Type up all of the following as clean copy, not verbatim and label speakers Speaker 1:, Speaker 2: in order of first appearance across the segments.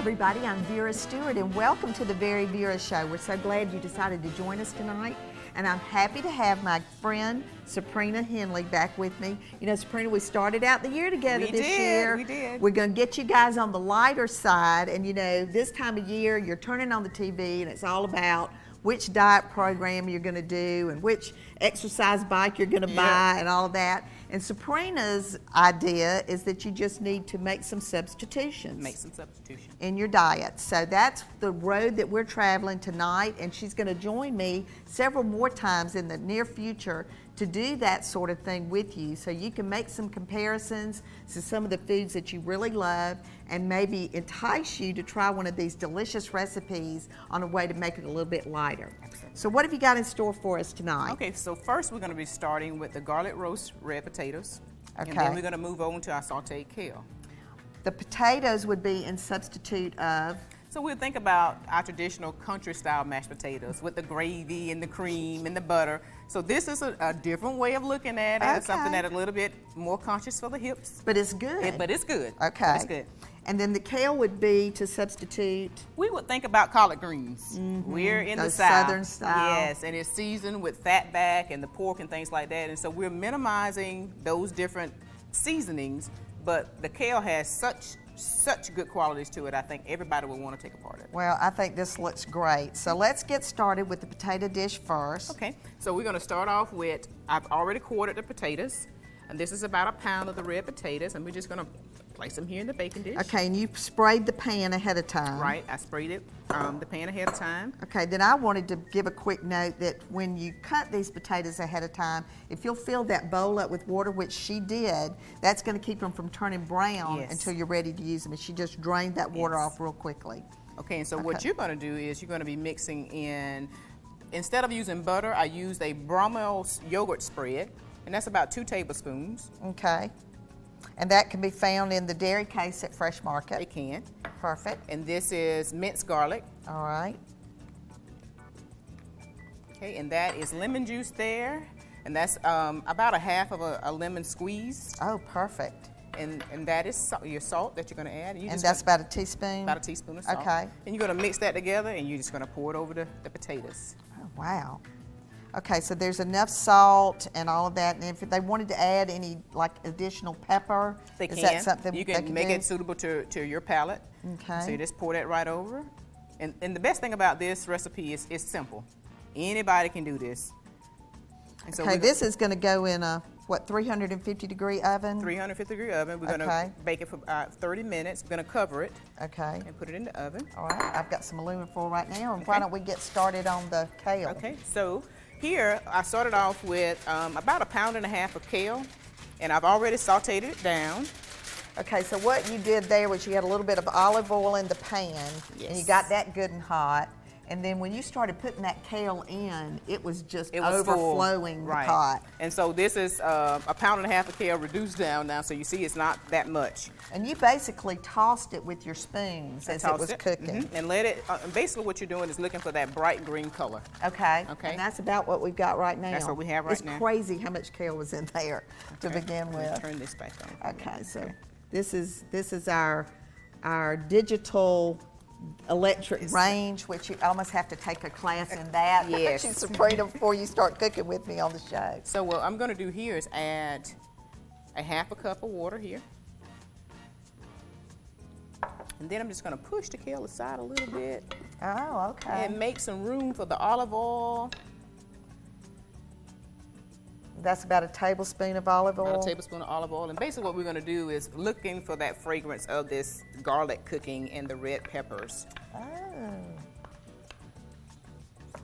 Speaker 1: everybody, I'm Vera Stewart and welcome to the VeryVera show. We're so glad you decided to join us tonight, and I'm happy to have my friend Suprina Henley back with me. You know, Suprina, we started out the year together this year.
Speaker 2: We did.
Speaker 1: We're going to get you guys on the lighter side, and you know, this time of year you're turning on the TV and it's all about which diet program you're going to do and which exercise bike you're going to buy and all of that. And Suprina's idea is that you just need to make some substitutions. In your diet. So that's the road that we're traveling tonight, and she's going to join me several more times in the near future to do that sort of thing with you, so you can make some comparisons to some of the foods that you really love and maybe entice you to try one of these delicious recipes on a way to make it a little bit lighter. Excellent. So what have you got in store for us tonight?
Speaker 2: Okay, so first we're going to be starting with the garlic roast red potatoes.
Speaker 1: Okay.
Speaker 2: And then we're going to move on to our sauteed kale.
Speaker 1: The potatoes would be in substitute of?
Speaker 2: So we'll think about our traditional country style mashed potatoes with the gravy and the cream and the butter. So this is a different way of looking at it. Okay. It's something that's a little bit more conscious for the hips.
Speaker 1: But it's good.
Speaker 2: But it's good.
Speaker 1: Okay.
Speaker 2: But it's good.
Speaker 1: And then the kale would be to substitute?
Speaker 2: We would think about collard greens. We're in the South.
Speaker 1: Southern style.
Speaker 2: Yes, and it's seasoned with fat back and the pork and things like that. And so we're minimizing those different seasonings, but the kale has such good qualities to it. I think everybody will want to take a part of it.
Speaker 1: Well, I think this looks great. So let's get started with the potato dish first.
Speaker 2: Okay, so we're going to start off with, I've already quartered the potatoes, and this is about a pound of the red potatoes, and we're just going to place them here in the baking dish.
Speaker 1: Okay, and you sprayed the pan ahead of time.
Speaker 2: Right, I sprayed it, the pan ahead of time.
Speaker 1: Okay, then I wanted to give a quick note that when you cut these potatoes ahead of time, if you'll fill that bowl up with water, which she did, that's going to keep them from turning brown until you're ready to use them. And she just drained that water off real quickly.
Speaker 2: Okay, and so what you're going to do is you're going to be mixing in, instead of using butter, I used a Bromell's yogurt spread, and that's about 2 tablespoons.
Speaker 1: Okay. And that can be found in the dairy case at Fresh Market.
Speaker 2: It can.
Speaker 1: Perfect.
Speaker 2: And this is minced garlic.
Speaker 1: All right.
Speaker 2: Okay, and that is lemon juice there. And that's about a half of a lemon squeeze.
Speaker 1: Oh, perfect.
Speaker 2: And that is your salt that you're going to add.
Speaker 1: And that's about a teaspoon?
Speaker 2: About a teaspoon of salt.
Speaker 1: Okay.
Speaker 2: And you're going to mix that together, and you're just going to pour it over the potatoes.
Speaker 1: Oh, wow. Okay, so there's enough salt and all of that, and if they wanted to add any like additional pepper,
Speaker 2: is
Speaker 1: that something
Speaker 2: you
Speaker 1: they
Speaker 2: can
Speaker 1: can
Speaker 2: make
Speaker 1: do?
Speaker 2: it suitable to your palate.
Speaker 1: Okay.
Speaker 2: So you just pour that right over. And the best thing about this recipe is it's simple. Anybody can do this. And so
Speaker 1: okay, this is going to go in a, what, 350-degree oven?
Speaker 2: 350-degree oven. We're going to bake it for 30 minutes. We're going to cover it.
Speaker 1: Okay.
Speaker 2: And put it in the oven.
Speaker 1: All right, I've got some aluminum foil right now, and why don't we get started on the kale?
Speaker 2: Okay, so here, I started off with about 1.5 pounds of kale, and I've already sauteed it down.
Speaker 1: Okay, so what you did there was you had a little bit of olive oil in the pan, and you got that good and hot. And then when you started putting that kale in, it was just overflowing the pot.
Speaker 2: And so this is 1.5 pounds of kale reduced down now, so you see it's not that much.
Speaker 1: And you basically tossed it with your spoons as it was cooking.
Speaker 2: And let it, basically what you're doing is looking for that bright green color.
Speaker 1: Okay. Okay. And that's about what we've got right now.
Speaker 2: That's what we have right now.
Speaker 1: It's crazy how much kale was in there to begin with.
Speaker 2: Turn this back on.
Speaker 1: Okay, so this is our digital electric range, which you almost have to take a class in that.
Speaker 2: Yes.
Speaker 1: Suprina, before you start cooking with me on the show.
Speaker 2: So what I'm going to do here is add a 1/2 cup of water here. And then I'm just going to push the kale aside a little bit.
Speaker 1: Oh, okay.
Speaker 2: And make some room for the olive oil.
Speaker 1: That's about a tablespoon of olive oil?
Speaker 2: About a tablespoon of olive oil. And basically what we're going to do is looking for that fragrance of this garlic cooking and the red peppers.
Speaker 1: Oh.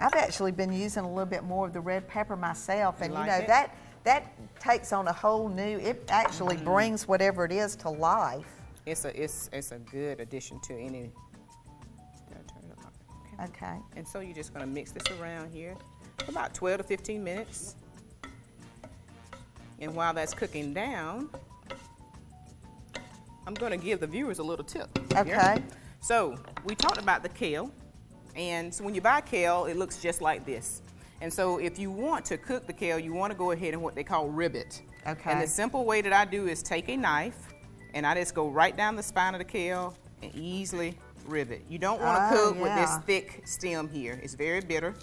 Speaker 1: I've actually been using a little bit more of the red pepper myself. And you know, that takes on a whole new, it actually brings whatever it is to life.
Speaker 2: It's a good addition to any.
Speaker 1: Okay.
Speaker 2: And so you're just going to mix this around here for about 12 to 15 minutes. And while that's cooking down, I'm going to give the viewers a little tip.
Speaker 1: Okay.
Speaker 2: Here. So we talked about the kale, and so when you buy kale, it looks just like this. And so if you want to cook the kale, you want to go ahead and what they call rib it. Okay. And the simple way that I do is take a knife, and I just go right down the spine of the kale and easily rivet. You don't want to cook with this thick stem here. It's very bitter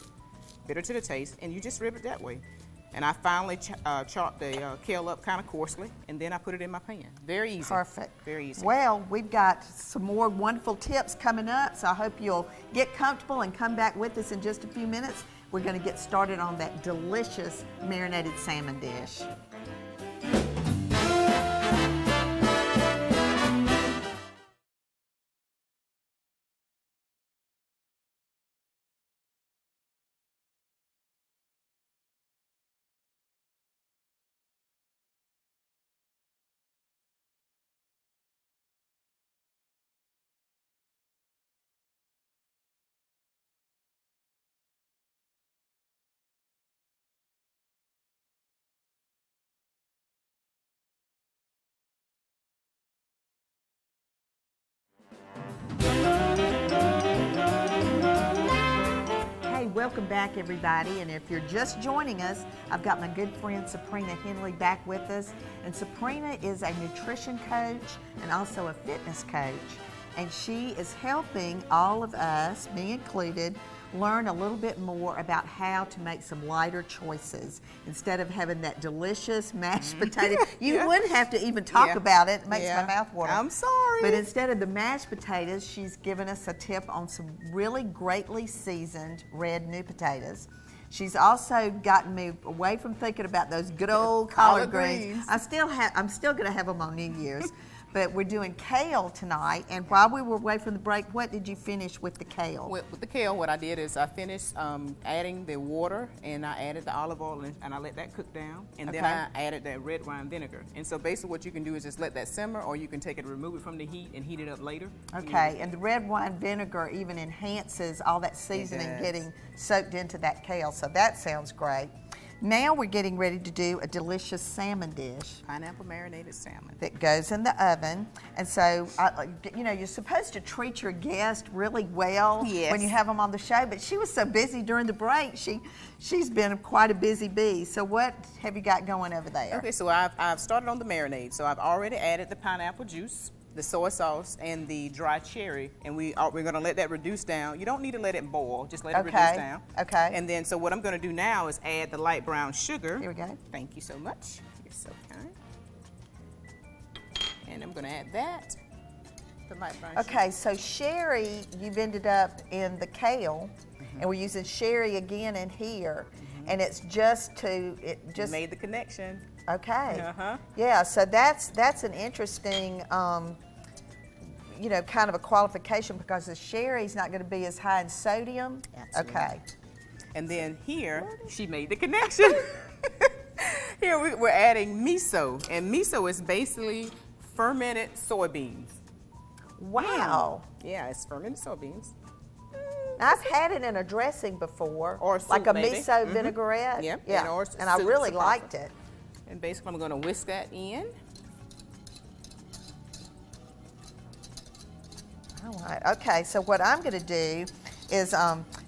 Speaker 2: to the taste, and you just rib it that way. And I finally chopped the kale up kind of coarsely, and then I put it in my pan. Very easy.
Speaker 1: Perfect.
Speaker 2: Very easy.
Speaker 1: Well, we've got some more wonderful tips coming up, so I hope you'll get comfortable and come back with us in just a few minutes. We're going to get started on that delicious marinated salmon dish. Welcome back, everybody, and if you're just joining us, I've got my good friend Suprina Henley back with us, and Suprina is a nutrition coach and also a fitness coach, and she is helping all of us, me included, learn a little bit more about how to make some lighter choices instead of having that delicious mashed potato. You wouldn't have to even talk about it. It makes my mouth water.
Speaker 2: I'm sorry.
Speaker 1: But instead of the mashed potatoes, she's given us a tip on some really greatly seasoned red new potatoes. She's also gotten me away from thinking about those good old collard greens. I'm still going to have them on New Year's. But we're doing kale tonight, and while we were away from the break, what did you finish with the kale?
Speaker 2: With the kale, what I did is I finished adding the water, and I added the olive oil, and I let that cook down, and then I added that red wine vinegar. And so basically what you can do is just let that simmer, or you can take it and remove it from the heat and heat it up later.
Speaker 1: Okay, and the red wine vinegar even enhances all that seasoning getting soaked into that kale, so that sounds great. Now we're getting ready to do a delicious salmon dish.
Speaker 2: Pineapple marinated salmon.
Speaker 1: That goes in the oven. And so, you know, you're supposed to treat your guest really well when you have them on the show, but she was so busy during the break, she's been quite a busy bee. So what have you got going over there?
Speaker 2: Okay, so I've started on the marinade. So I've already added the pineapple juice, the soy sauce, and the dry cherry, and we're going to let that reduce down. You don't need to let it boil, just let it reduce down.
Speaker 1: Okay.
Speaker 2: And then, so what I'm going to do now is add the light brown sugar.
Speaker 1: Here we go.
Speaker 2: Thank you so much. You're so kind. And I'm going to add that, the light brown sugar.
Speaker 1: Okay, so sherry, you've ended up in the kale, and we're using sherry again in here, and it's just
Speaker 2: You made the connection.
Speaker 1: Okay. Yeah, so that's an interesting, you know, kind of a qualification because the sherry's not going to be as high in sodium.
Speaker 2: Absolutely.
Speaker 1: Okay.
Speaker 2: And then here, she made the connection. Here we're adding miso, and miso is basically fermented soybeans.
Speaker 1: Wow.
Speaker 2: Yeah, it's fermented soybeans.
Speaker 1: I've had it in a dressing before,
Speaker 2: or soup,
Speaker 1: like a
Speaker 2: maybe.
Speaker 1: miso vinaigrette.
Speaker 2: Yeah.
Speaker 1: And I really liked it.
Speaker 2: And basically I'm going to whisk that in.
Speaker 1: All right, okay, so what I'm going to do is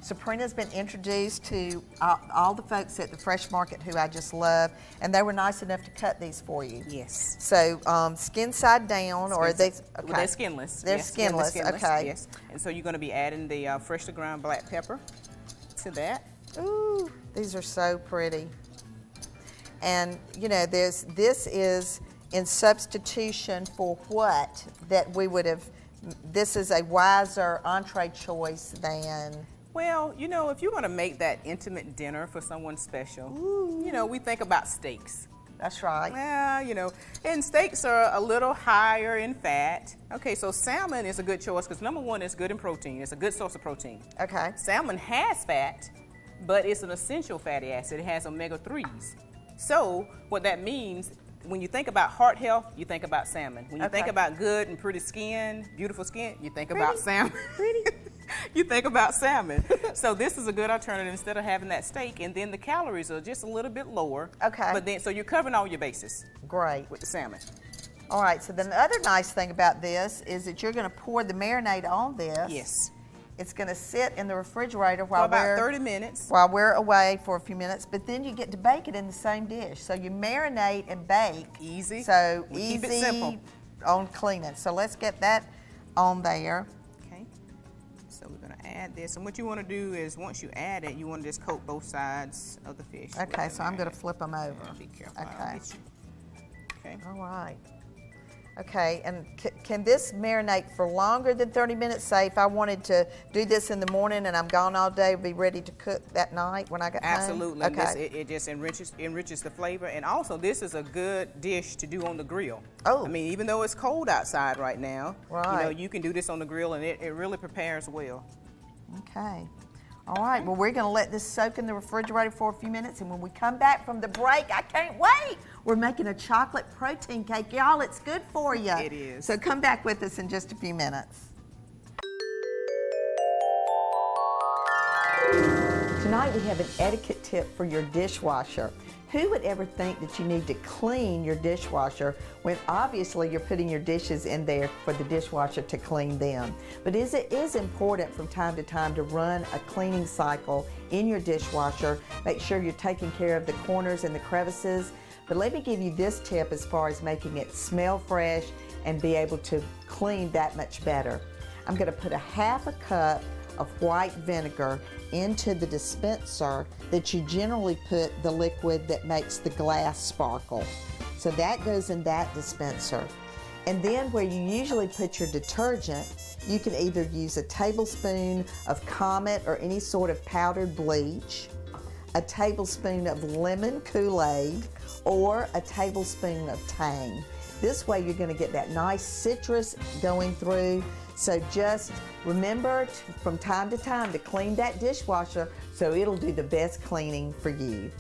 Speaker 1: Suprina's been introduced to all the folks at the Fresh Market who I just love, and they were nice enough to cut these for you.
Speaker 2: Yes.
Speaker 1: So skin side down, or are they? Okay.
Speaker 2: Well, they're skinless.
Speaker 1: They're skinless. Okay.
Speaker 2: Yes. And so you're going to be adding the freshly ground black pepper to that.
Speaker 1: Ooh, these are so pretty. And you know, this is in substitution for what that we would have. This is a wiser entree choice than.
Speaker 2: Well, you know, if you're going to make that intimate dinner for someone special, you know, we think about steaks.
Speaker 1: That's right.
Speaker 2: Yeah, you know, and steaks are a little higher in fat. Okay, so salmon is a good choice because number one, it's good in protein. It's a good source of protein.
Speaker 1: Okay.
Speaker 2: Salmon has fat, but it's an essential fatty acid. It has omega-3s. So what that means, when you think about heart health, you think about salmon. When you think about good and pretty skin, beautiful skin, you think about salmon. You think about salmon. So this is a good alternative instead of having that steak, and then the calories are just a little bit lower.
Speaker 1: Okay.
Speaker 2: But then, so you're covering all your bases.
Speaker 1: Great.
Speaker 2: With the salmon.
Speaker 1: All right, so then the other nice thing about this is that you're going to pour the marinade on this.
Speaker 2: Yes.
Speaker 1: It's going to sit in the refrigerator while
Speaker 2: for about 30 minutes.
Speaker 1: While we're away for a few minutes, but then you get to bake it in the same dish. So you marinate and bake.
Speaker 2: Easy.
Speaker 1: So
Speaker 2: we
Speaker 1: easy
Speaker 2: keep it simple.
Speaker 1: on cleaning. So let's get that on there.
Speaker 2: Okay. So we're gonna add this, and what you want to do is once you add it, you want to just coat both sides of the fish.
Speaker 1: Okay, so I'm gonna flip them over.
Speaker 2: Yeah, be careful.
Speaker 1: Okay.
Speaker 2: Okay.
Speaker 1: All right. Okay, and can this marinate for longer than 30 minutes? Say if I wanted to do this in the morning and I'm gone all day, be ready to cook that night when I get home?
Speaker 2: Absolutely.
Speaker 1: Okay.
Speaker 2: It just enriches the flavor, and also this is a good dish to do on the grill.
Speaker 1: Oh.
Speaker 2: I mean, even though it's cold outside right now,
Speaker 1: right.
Speaker 2: you can do this on the grill, and it really prepares well.
Speaker 1: Okay. All right, well, we're going to let this soak in the refrigerator for a few minutes, and when we come back from the break, I can't wait. We're making a chocolate protein cake. Y'all, it's good for you.
Speaker 2: It is.
Speaker 1: So come back with us in just a few minutes. Tonight we have an etiquette tip for your dishwasher. Who would ever think that you need to clean your dishwasher when obviously you're putting your dishes in there for the dishwasher to clean them? But it is important from time to time to run a cleaning cycle in your dishwasher. Make sure you're taking care of the corners and the crevices. But let me give you this tip as far as making it smell fresh and be able to clean that much better. I'm going to put a half a cup of white vinegar into the dispenser that you generally put the liquid that makes the glass sparkle. So that goes in that dispenser. And then where you usually put your detergent, you can either use a tablespoon of Comet or any sort of powdered bleach, a tablespoon of lemon Kool-Aid, or a tablespoon of Tang. This way you're going to get that nice citrus going through. So just remember from time to time to clean that dishwasher so it'll do the best cleaning for you.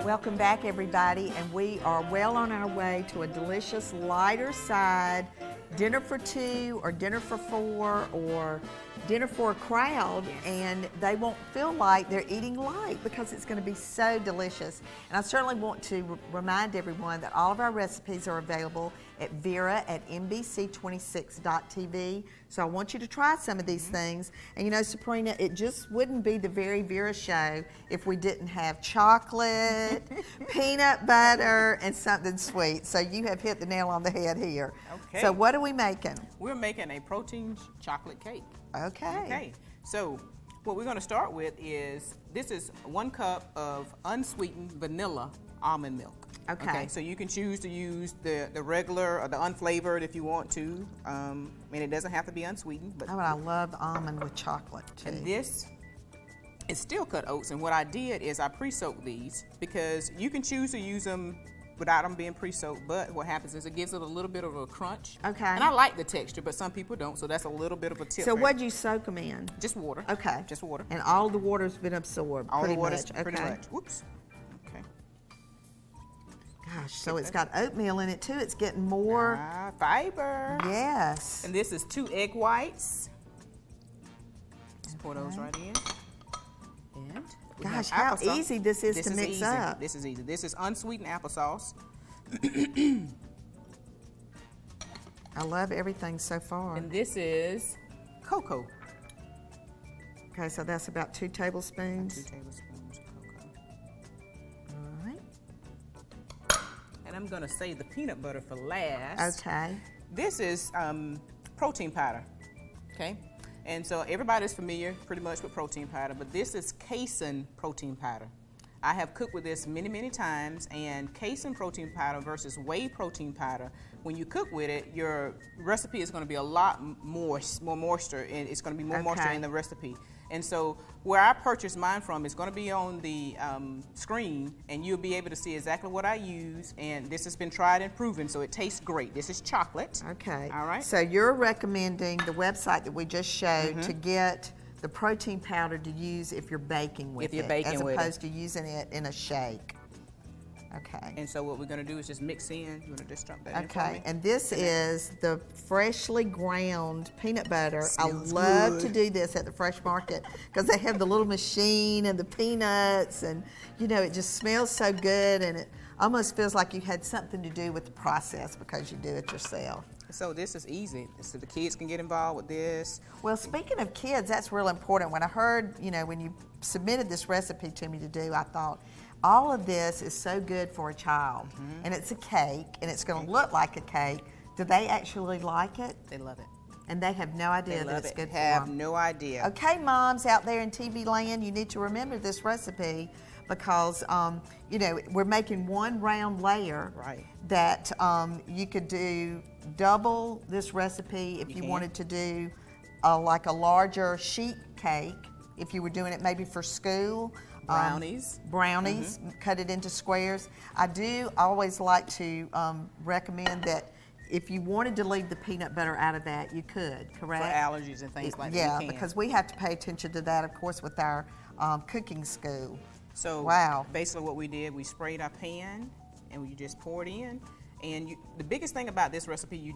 Speaker 1: Welcome back, everybody, and we are well on our way to a delicious lighter side dinner for two or dinner for four or dinner for a crowd, and they won't feel like they're eating light because it's going to be so delicious. And I certainly want to remind everyone that all of our recipes are available at Vera at NBC26.tv. So I want you to try some of these things. And you know, Suprina, it just wouldn't be the VeryVera show if we didn't have chocolate, peanut butter, and something sweet. So you have hit the nail on the head here.
Speaker 2: Okay.
Speaker 1: So what are we making?
Speaker 2: We're making a protein chocolate cake.
Speaker 1: Okay.
Speaker 2: Okay. So what we're going to start with is, this is 1 cup of unsweetened vanilla almond milk.
Speaker 1: Okay.
Speaker 2: So you can choose to use the regular or the unflavored if you want to. And it doesn't have to be unsweetened. But
Speaker 1: Oh, and I love almond with chocolate too.
Speaker 2: And this is steel cut oats, and what I did is I pre-soaked these because you can choose to use them without them being pre-soaked, but what happens is it gives it a little bit of a crunch.
Speaker 1: Okay.
Speaker 2: And I like the texture, but some people don't, so that's a little bit of a tip.
Speaker 1: So what'd you soak them in?
Speaker 2: Just water.
Speaker 1: Okay.
Speaker 2: Just water.
Speaker 1: And all the water's been absorbed.
Speaker 2: All
Speaker 1: pretty
Speaker 2: the water's
Speaker 1: much.
Speaker 2: pretty
Speaker 1: Okay.
Speaker 2: much. Whoops. Okay.
Speaker 1: Gosh, so it's got oatmeal in it too. It's getting more.
Speaker 2: Fiber.
Speaker 1: Yes.
Speaker 2: And this is 2 egg whites. Just pour those right in. And we have
Speaker 1: Gosh, how
Speaker 2: applesauce.
Speaker 1: easy this is to mix
Speaker 2: easy.
Speaker 1: up.
Speaker 2: This is easy. This is unsweetened applesauce.
Speaker 1: I love everything so far.
Speaker 2: And this is cocoa.
Speaker 1: Okay, so that's about 2 tablespoons.
Speaker 2: 2 tablespoons of cocoa.
Speaker 1: All right.
Speaker 2: And I'm gonna save the peanut butter for last.
Speaker 1: Okay.
Speaker 2: This is protein powder, okay? And so everybody's familiar pretty much with protein powder, but this is casein protein powder. I have cooked with this many, many times, and casein protein powder versus whey protein powder, when you cook with it, your recipe is going to be a lot more moisture, and it's going to be more moisture in the recipe. And so where I purchased mine from is going to be on the screen, and you'll be able to see exactly what I use, and this has been tried and proven, so it tastes great. This is chocolate.
Speaker 1: Okay.
Speaker 2: All right.
Speaker 1: So you're recommending the website that we just showed to get the protein powder to use if you're baking with
Speaker 2: If you're
Speaker 1: it,
Speaker 2: baking
Speaker 1: as
Speaker 2: with it.
Speaker 1: opposed to using it in a shake. Okay.
Speaker 2: And so what we're gonna do is just mix in. You wanna just dump that in for me?
Speaker 1: Okay, and this is the freshly ground peanut butter.
Speaker 2: Smells
Speaker 1: I love
Speaker 2: good.
Speaker 1: to do this at the fresh market because they have the little machine and the peanuts, and you know, it just smells so good, and it almost feels like you had something to do with the process because you do it yourself.
Speaker 2: So this is easy. So the kids can get involved with this.
Speaker 1: Well, speaking of kids, that's real important. When I heard, you know, when you submitted this recipe to me to do, I thought, all of this is so good for a child. And it's a cake, and it's going to look like a cake. Do they actually like it?
Speaker 2: They love it.
Speaker 1: And they have no idea
Speaker 2: They
Speaker 1: that
Speaker 2: love
Speaker 1: it's
Speaker 2: it.
Speaker 1: good for
Speaker 2: Have
Speaker 1: them.
Speaker 2: no idea.
Speaker 1: Okay, moms out there in TV land, you need to remember this recipe because, you know, we're making one round layer
Speaker 2: Right.
Speaker 1: that you could do double this recipe if you
Speaker 2: can.
Speaker 1: wanted to do like a larger sheet cake, if you were doing it maybe for school.
Speaker 2: Brownies.
Speaker 1: Brownies, cut it into squares. I do always like to recommend that if you wanted to leave the peanut butter out of that, you could, correct?
Speaker 2: For allergies and things like that.
Speaker 1: Yeah,
Speaker 2: you can.
Speaker 1: because we have to pay attention to that, of course, with our cooking school.
Speaker 2: So
Speaker 1: Wow.
Speaker 2: basically what we did, we sprayed our pan and we just poured in. And the biggest thing about this recipe, you